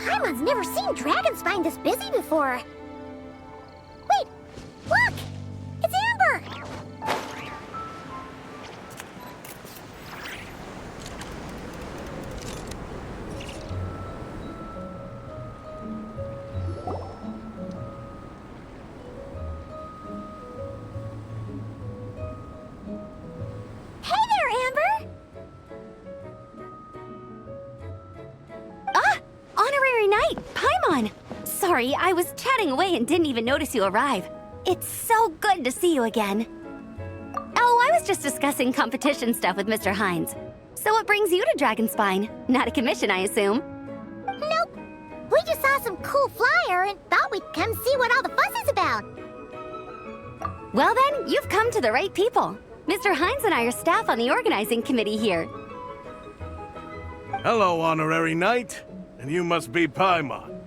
Paimon's never seen Dragonspine this busy before. Wait, look! It's Amber! Hey there, Amber! Ah! Honorary Knight, Paimon! Sorry, I was chatting away and didn't even notice you arrive. It's so good to see you again. Oh, I was just discussing competition stuff with Mr. Hines. So what brings you to Dragonspine? Not a commission, I assume? Nope. We just saw some cool flyer and thought we'd come see what all the fuss is about. Well then, you've come to the right people. Mr. Hines and I are staff on the organizing committee here. Hello, Honorary Knight. And you must be Paimon.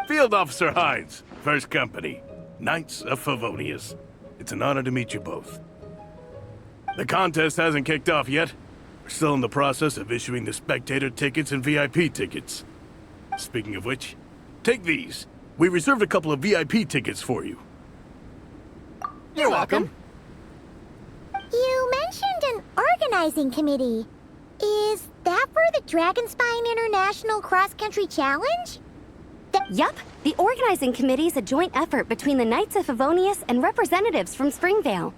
Field Officer Hines, First Company, Knights of Favonius. It's an honor to meet you both. The contest hasn't kicked off yet. We're still in the process of issuing the spectator tickets and VIP tickets. Speaking of which, take these. We reserved a couple of VIP tickets for you. You're welcome. You mentioned an organizing committee. Is that for the Dragonspine International Cross Country Challenge? Yup, the organizing committee is a joint effort between the Knights of Favonius and representatives from Springvale.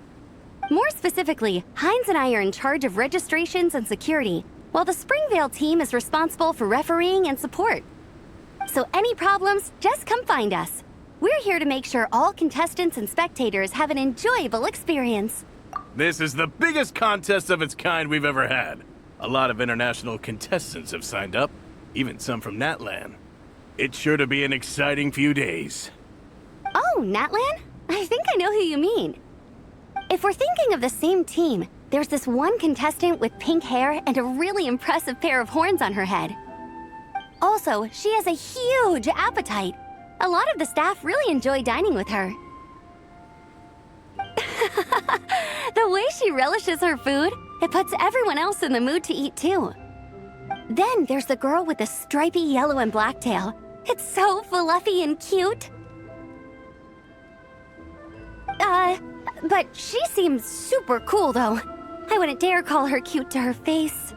More specifically, Hines and I are in charge of registrations and security, while the Springvale team is responsible for refereeing and support. So any problems, just come find us. We're here to make sure all contestants and spectators have an enjoyable experience. This is the biggest contest of its kind we've ever had. A lot of international contestants have signed up, even some from Natlan. It's sure to be an exciting few days. Oh, Natlan? I think I know who you mean. If we're thinking of the same team, there's this one contestant with pink hair and a really impressive pair of horns on her head. Also, she has a huge appetite. A lot of the staff really enjoy dining with her. The way she relishes her food, it puts everyone else in the mood to eat too. Then there's the girl with the stripy yellow and black tail. It's so fluffy and cute. But she seems super cool though. I wouldn't dare call her cute to her face.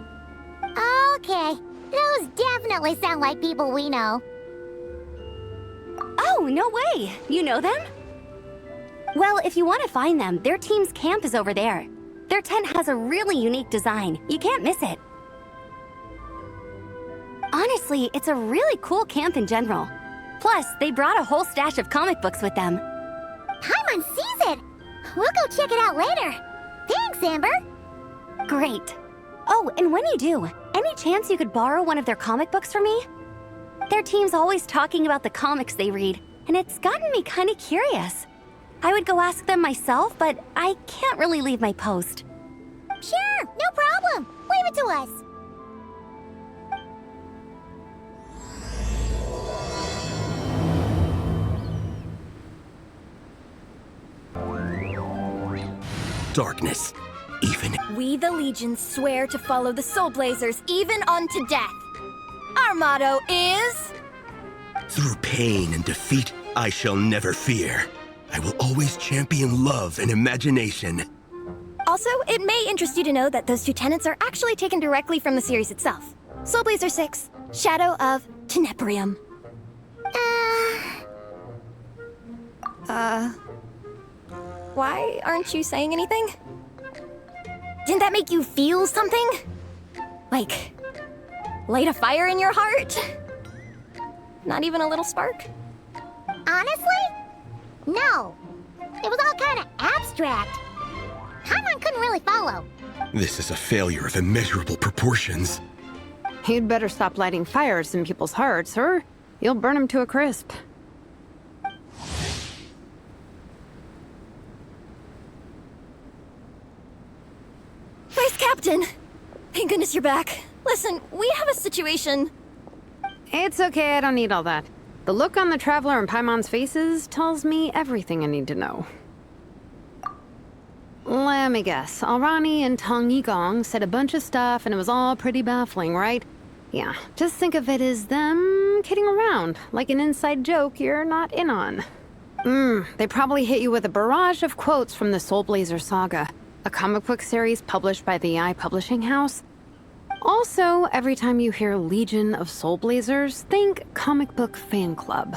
Okay, those definitely sound like people we know. Oh, no way! You know them? Well, if you want to find them, their team's camp is over there. Their tent has a really unique design. You can't miss it. Honestly, it's a really cool camp in general. Plus, they brought a whole stash of comic books with them. Paimon sees it! We'll go check it out later. Thanks, Amber! Great. Oh, and when you do, any chance you could borrow one of their comic books from me? Their team's always talking about the comics they read, and it's gotten me kind of curious. I would go ask them myself, but I can't really leave my post. Sure, no problem. Leave it to us. Darkness, even... We, the Legion, swear to follow the Soulblazers even unto death. Our motto is... Through pain and defeat, I shall never fear. I will always champion love and imagination. Also, it may interest you to know that those two tenets are actually taken directly from the series itself. Soulblazer 6, Shadow of Tenebrium. Why aren't you saying anything? Didn't that make you feel something? Like, light a fire in your heart? Not even a little spark? Honestly? No. It was all kind of abstract. Paimon couldn't really follow. This is a failure of immeasurable proportions. You'd better stop lighting fires in people's hearts, or you'll burn them to a crisp. Vice Captain! Thank goodness you're back. Listen, we have a situation. It's okay, I don't need all that. The look on the Traveler and Paimon's faces tells me everything I need to know. Let me guess. Alrani and Tong Yigong said a bunch of stuff and it was all pretty baffling, right? Yeah, just think of it as them kidding around, like an inside joke you're not in on. They probably hit you with a barrage of quotes from the Soulblazers saga, a comic book series published by the publishing house. Also, every time you hear Legion of Soulblazers, think comic book fan club.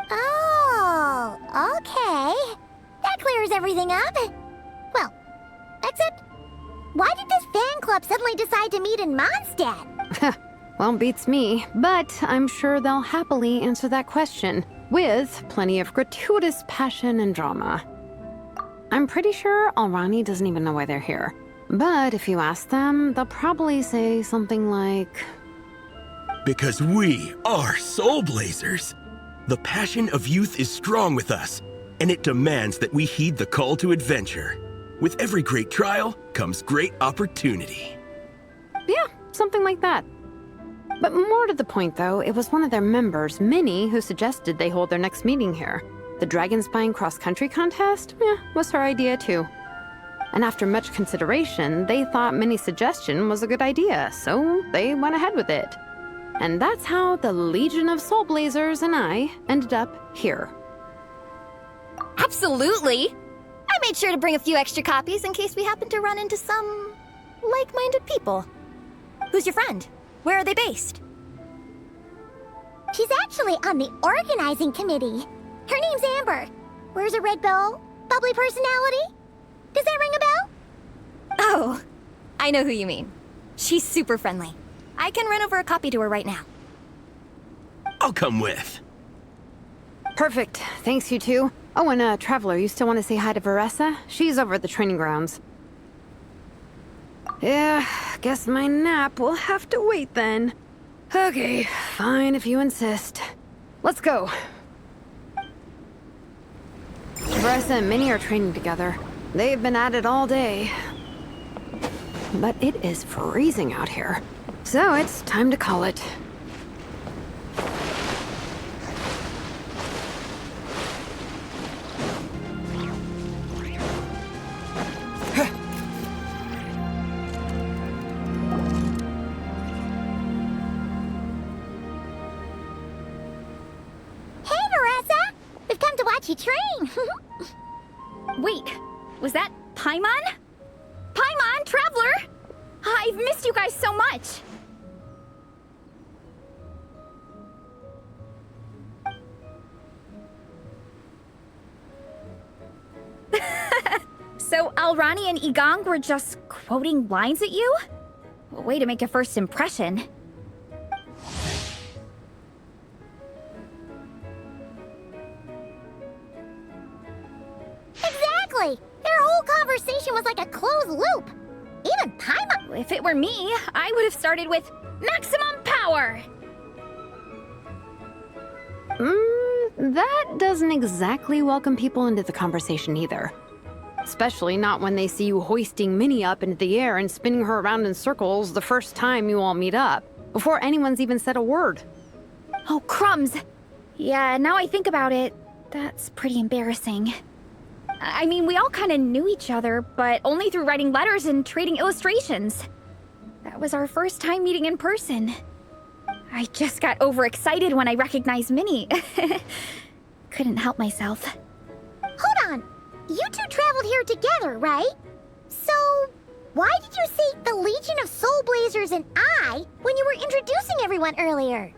Oh, okay. That clears everything up. Well, except, why did this fan club suddenly decide to meet in Mondstadt? Well, beats me, but I'm sure they'll happily answer that question, with plenty of gratuitous passion and drama. I'm pretty sure Alrani doesn't even know why they're here. But if you ask them, they'll probably say something like... Because we are Soulblazers. The passion of youth is strong with us, and it demands that we heed the call to adventure. With every great trial comes great opportunity. Yeah, something like that. But more to the point, though, it was one of their members, Minnie, who suggested they hold their next meeting here. The Dragon Spine cross-country contest? Was her idea, too. And after much consideration, they thought Minnie's suggestion was a good idea, so they went ahead with it. And that's how the Legion of Soulblazers and I ended up here. Absolutely! I made sure to bring a few extra copies in case we happen to run into some like-minded people. Who's your friend? Where are they based? She's actually on the organizing committee. Her name's Amber. Wears a red bow, bubbly personality. Does that ring a bell? Oh, I know who you mean. She's super friendly. I can run over a copy to her right now. I'll come with. Perfect. Thanks, you two. Oh, and Traveler, you still want to say hi to Veressa? She's over at the training grounds. Yeah, guess my nap will have to wait then. Okay, fine if you insist. Let's go. Veressa and Minnie are training together. They've been at it all day. But it is freezing out here. So it's time to call it. You train. Wait, was that Paimon? Paimon, Traveler! I've missed you guys so much! So Alrani and Igong were just quoting lines at you? Way to make a first impression. Their whole conversation was like a closed loop. Even Paimon. If it were me, I would have started with maximum power. That doesn't exactly welcome people into the conversation either. Especially not when they see you hoisting Minnie up into the air and spinning her around in circles the first time you all meet up, before anyone's even said a word. Oh, crumbs. Yeah, now I think about it, that's pretty embarrassing. I mean, we all kind of knew each other, but only through writing letters and trading illustrations. That was our first time meeting in person. I just got overexcited when I recognized Minnie. Couldn't help myself. Hold on. You two traveled here together, right? So, why did you say the Legion of Soulblazers and I when you were introducing everyone earlier?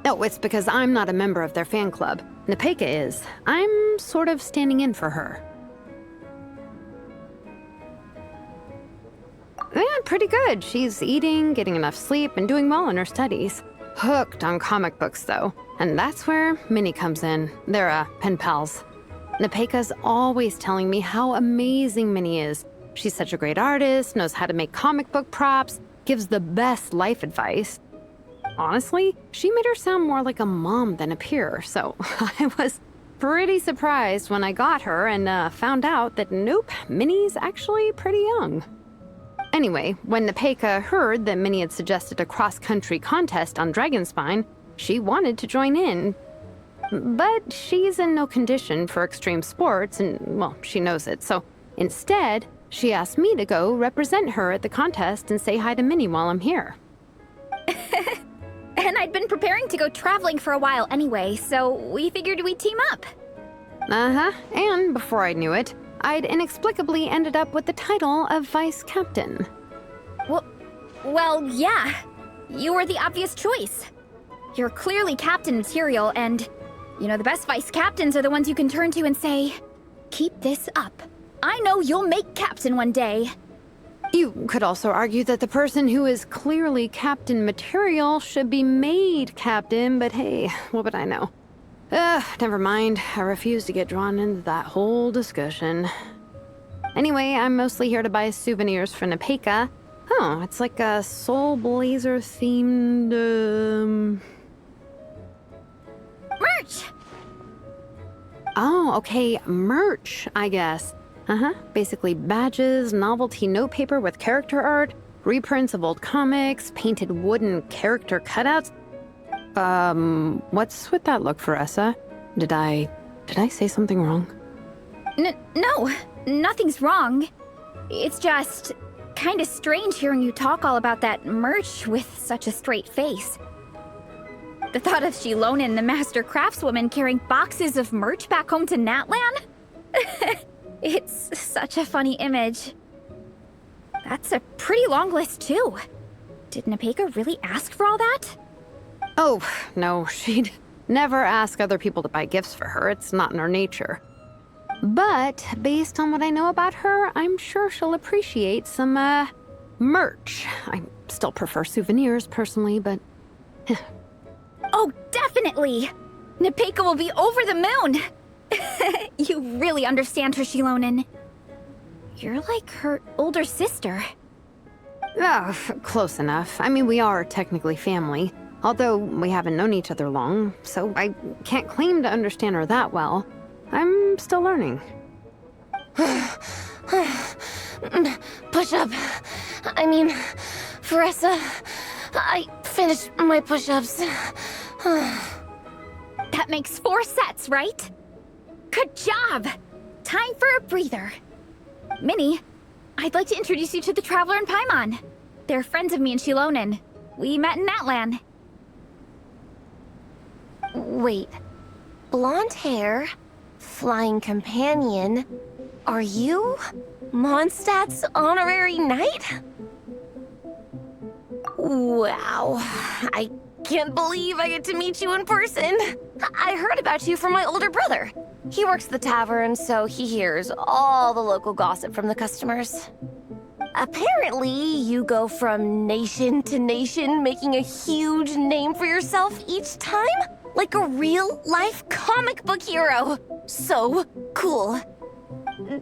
No, it's because I'm not a member of their fan club. Nepeka is. I'm sort of standing in for her. Yeah, pretty good. She's eating, getting enough sleep, and doing well in her studies. Hooked on comic books, though. And that's where Minnie comes in. They're, pen pals. Nepeka's always telling me how amazing Minnie is. She's such a great artist, knows how to make comic book props, gives the best life advice. Honestly, she made her sound more like a mom than a peer, so I was pretty surprised when I got her and found out that nope, Minnie's actually pretty young. Anyway, when Nepeka heard that Minnie had suggested a cross-country contest on Dragonspine, she wanted to join in. But she's in no condition for extreme sports, and, well, she knows it, so instead, she asked me to go represent her at the contest and say hi to Minnie while I'm here. And I'd been preparing to go traveling for a while anyway, so we figured we'd team up. Uh-huh. And before I knew it, I'd inexplicably ended up with the title of vice captain. Well, yeah. You were the obvious choice. You're clearly captain material, and, you know, the best vice captains are the ones you can turn to and say, keep this up. I know you'll make captain one day. You could also argue that the person who is clearly captain material should be made captain, but hey, what would I know? Never mind. I refuse to get drawn into that whole discussion. Anyway, I'm mostly here to buy souvenirs for Nepeka. Oh, it's like a Soulblazer themed, Merch! Oh, okay, merch, I guess. Basically badges, novelty notepaper with character art, reprints of old comics, painted wooden character cutouts. What's with that look, Faressa? Did I say something wrong? No, nothing's wrong. It's just kinda strange hearing you talk all about that merch with such a straight face. The thought of Shilonen, the master craftswoman, carrying boxes of merch back home to Natlan? It's such a funny image. That's a pretty long list, too. Did Nepeka really ask for all that? Oh, no, she'd never ask other people to buy gifts for her. It's not in her nature. But based on what I know about her, I'm sure she'll appreciate some, merch. I still prefer souvenirs, personally, but... Oh, definitely! Nepeka will be over the moon! You really understand her, Shilonen. You're like her older sister. Oh, close enough. I mean, we are technically family, although we haven't known each other long, so I can't claim to understand her that well. I'm still learning. Push-up. I mean, Faressa, I finished my push-ups. That makes 4 sets, right? Good job! Time for a breather. Minnie, I'd like to introduce you to the Traveler and Paimon. They're friends of me and Shilonen. We met in Natlan. Wait. Blonde hair, flying companion. Are you Mondstadt's honorary knight? Wow. I can't believe I get to meet you in person. I heard about you from my older brother. He works at the tavern, so he hears all the local gossip from the customers. Apparently, you go from nation to nation, making a huge name for yourself each time? Like a real-life comic book hero. So cool.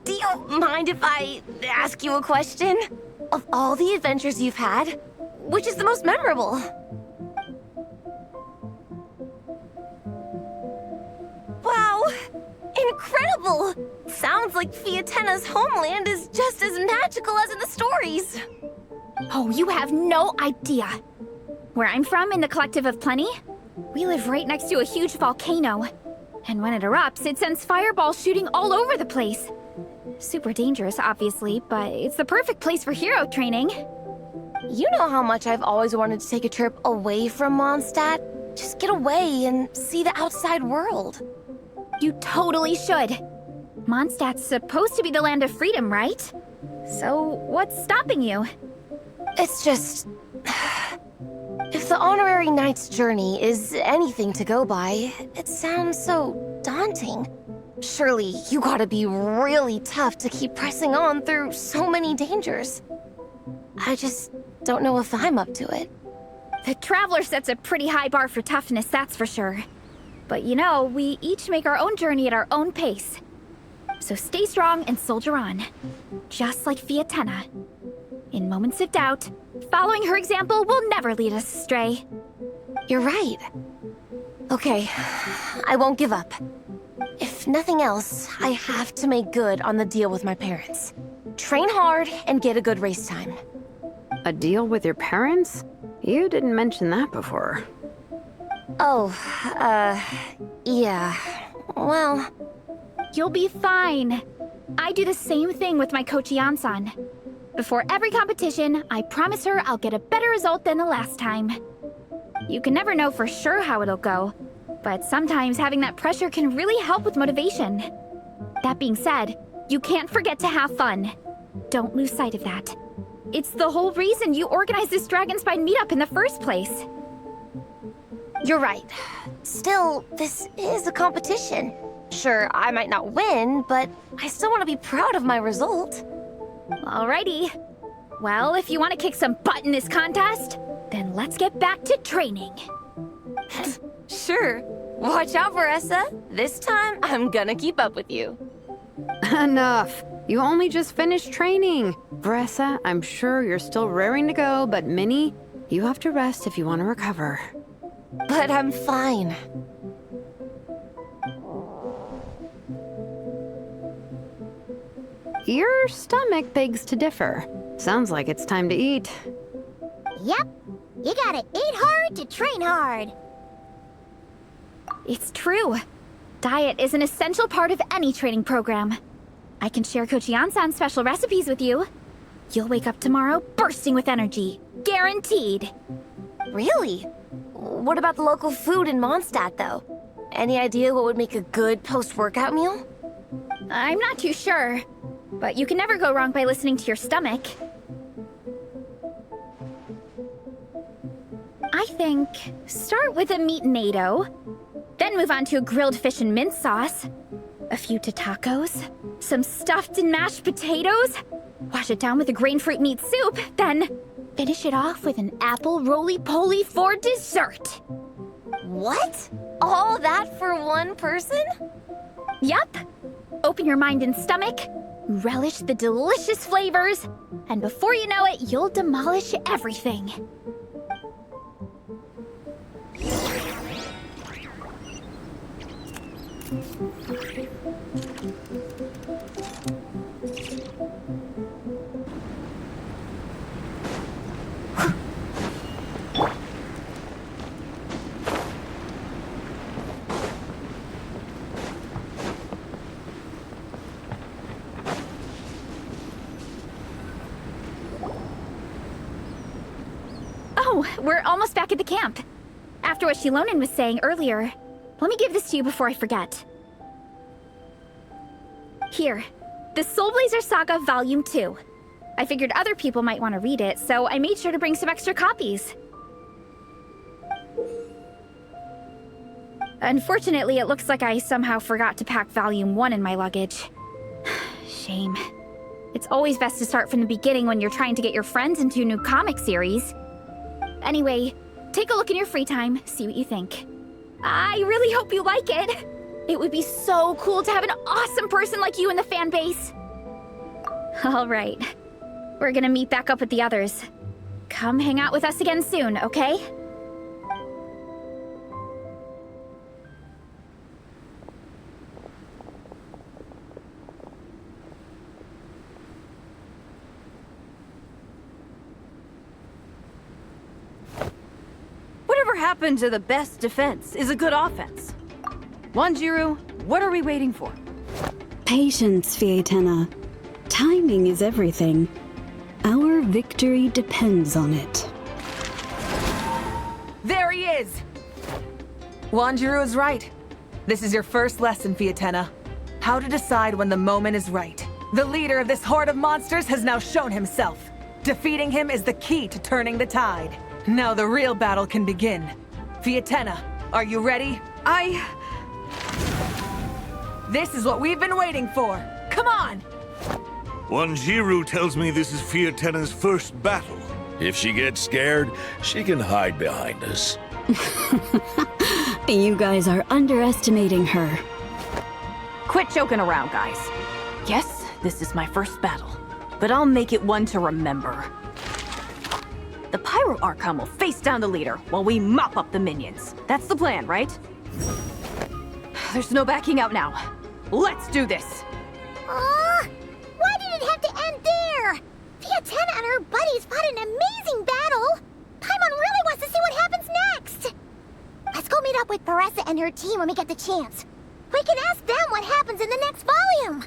Do you mind if I ask you a question? Of all the adventures you've had, which is the most memorable? Wow! Incredible! Sounds like Fiatenna's homeland is just as magical as in the stories. Oh, you have no idea. Where I'm from, in the Collective of Plenty, we live right next to a huge volcano. And when it erupts, it sends fireballs shooting all over the place. Super dangerous, obviously, but it's the perfect place for hero training. You know how much I've always wanted to take a trip away from Mondstadt? Just get away and see the outside world. You totally should. Mondstadt's supposed to be the land of freedom, right? So, what's stopping you? It's just... If the honorary knight's journey is anything to go by, it sounds so daunting. Surely you gotta be really tough to keep pressing on through so many dangers. I just don't know if I'm up to it. The Traveler sets a pretty high bar for toughness, that's for sure. But you know, we each make our own journey at our own pace. So stay strong and soldier on. Just like Fiatenna. In moments of doubt, following her example will never lead us astray. You're right. Okay, I won't give up. If nothing else, I have to make good on the deal with my parents. Train hard and get a good race time. A deal with your parents? You didn't mention that before. Oh, yeah. Well... You'll be fine. I do the same thing with my coach Yanson. Before every competition, I promise her I'll get a better result than the last time. You can never know for sure how it'll go, but sometimes having that pressure can really help with motivation. That being said, you can't forget to have fun. Don't lose sight of that. It's the whole reason you organized this Dragonspine meetup in the first place. You're right. Still, this is a competition. Sure, I might not win, but I still want to be proud of my result. Alrighty. Well, if you want to kick some butt in this contest, then let's get back to training. Sure. Watch out, Varessa. This time, I'm gonna keep up with you. Enough. You only just finished training. Varessa, I'm sure you're still raring to go, but Minnie, you have to rest if you want to recover. But I'm fine. Your stomach begs to differ. Sounds like it's time to eat. Yep. You gotta eat hard to train hard. It's true. Diet is an essential part of any training program. I can share Coach Yansan's special recipes with you. You'll wake up tomorrow bursting with energy. Guaranteed. Really? What about the local food in Mondstadt, though? Any idea what would make a good post-workout meal? I'm not too sure, but you can never go wrong by listening to your stomach. I think start with a meat natto, then move on to a grilled fish and mint sauce, a few tacos, some stuffed and mashed potatoes, wash it down with a grain fruit meat soup, then finish it off with an apple roly-poly for dessert. What? All that for one person? Yup. Open your mind and stomach, relish the delicious flavors, and before you know it, you'll demolish everything. Oh, we're almost back at the camp. After what Shilonen was saying earlier, let me give this to you before I forget. Here, the Soulblazers Saga Volume 2. I figured other people might want to read it, so I made sure to bring some extra copies. Unfortunately, it looks like I somehow forgot to pack Volume 1 in my luggage. Shame. It's always best to start from the beginning when you're trying to get your friends into a new comic series. Anyway, take a look in your free time, see what you think. I really hope you like it. It would be so cool to have an awesome person like you in the fan base. All right. We're gonna meet back up with the others. Come hang out with us again soon, okay? Whatever happened to the best defense is a good offense. Wanjiru, what are we waiting for? Patience, Fietena. Timing is everything. Our victory depends on it. There he is! Wanjiru is right. This is your first lesson, Fietena. How to decide when the moment is right. The leader of this horde of monsters has now shown himself. Defeating him is the key to turning the tide. Now the real battle can begin. Fietena, are you ready? This is what we've been waiting for. Come on! Wanjiru tells me this is Fietena's first battle. If she gets scared, she can hide behind us. You guys are underestimating her. Quit joking around, guys. Yes, this is my first battle, but I'll make it one to remember. The Pyro Archon will face down the leader while we mop up the minions. That's the plan, right? There's no backing out now. Let's do this! Why did it have to end there? Fietena and her buddies fought an amazing battle. Paimon really wants to see what happens next. Let's go meet up with Varessa and her team when we get the chance. We can ask them what happens in the next volume.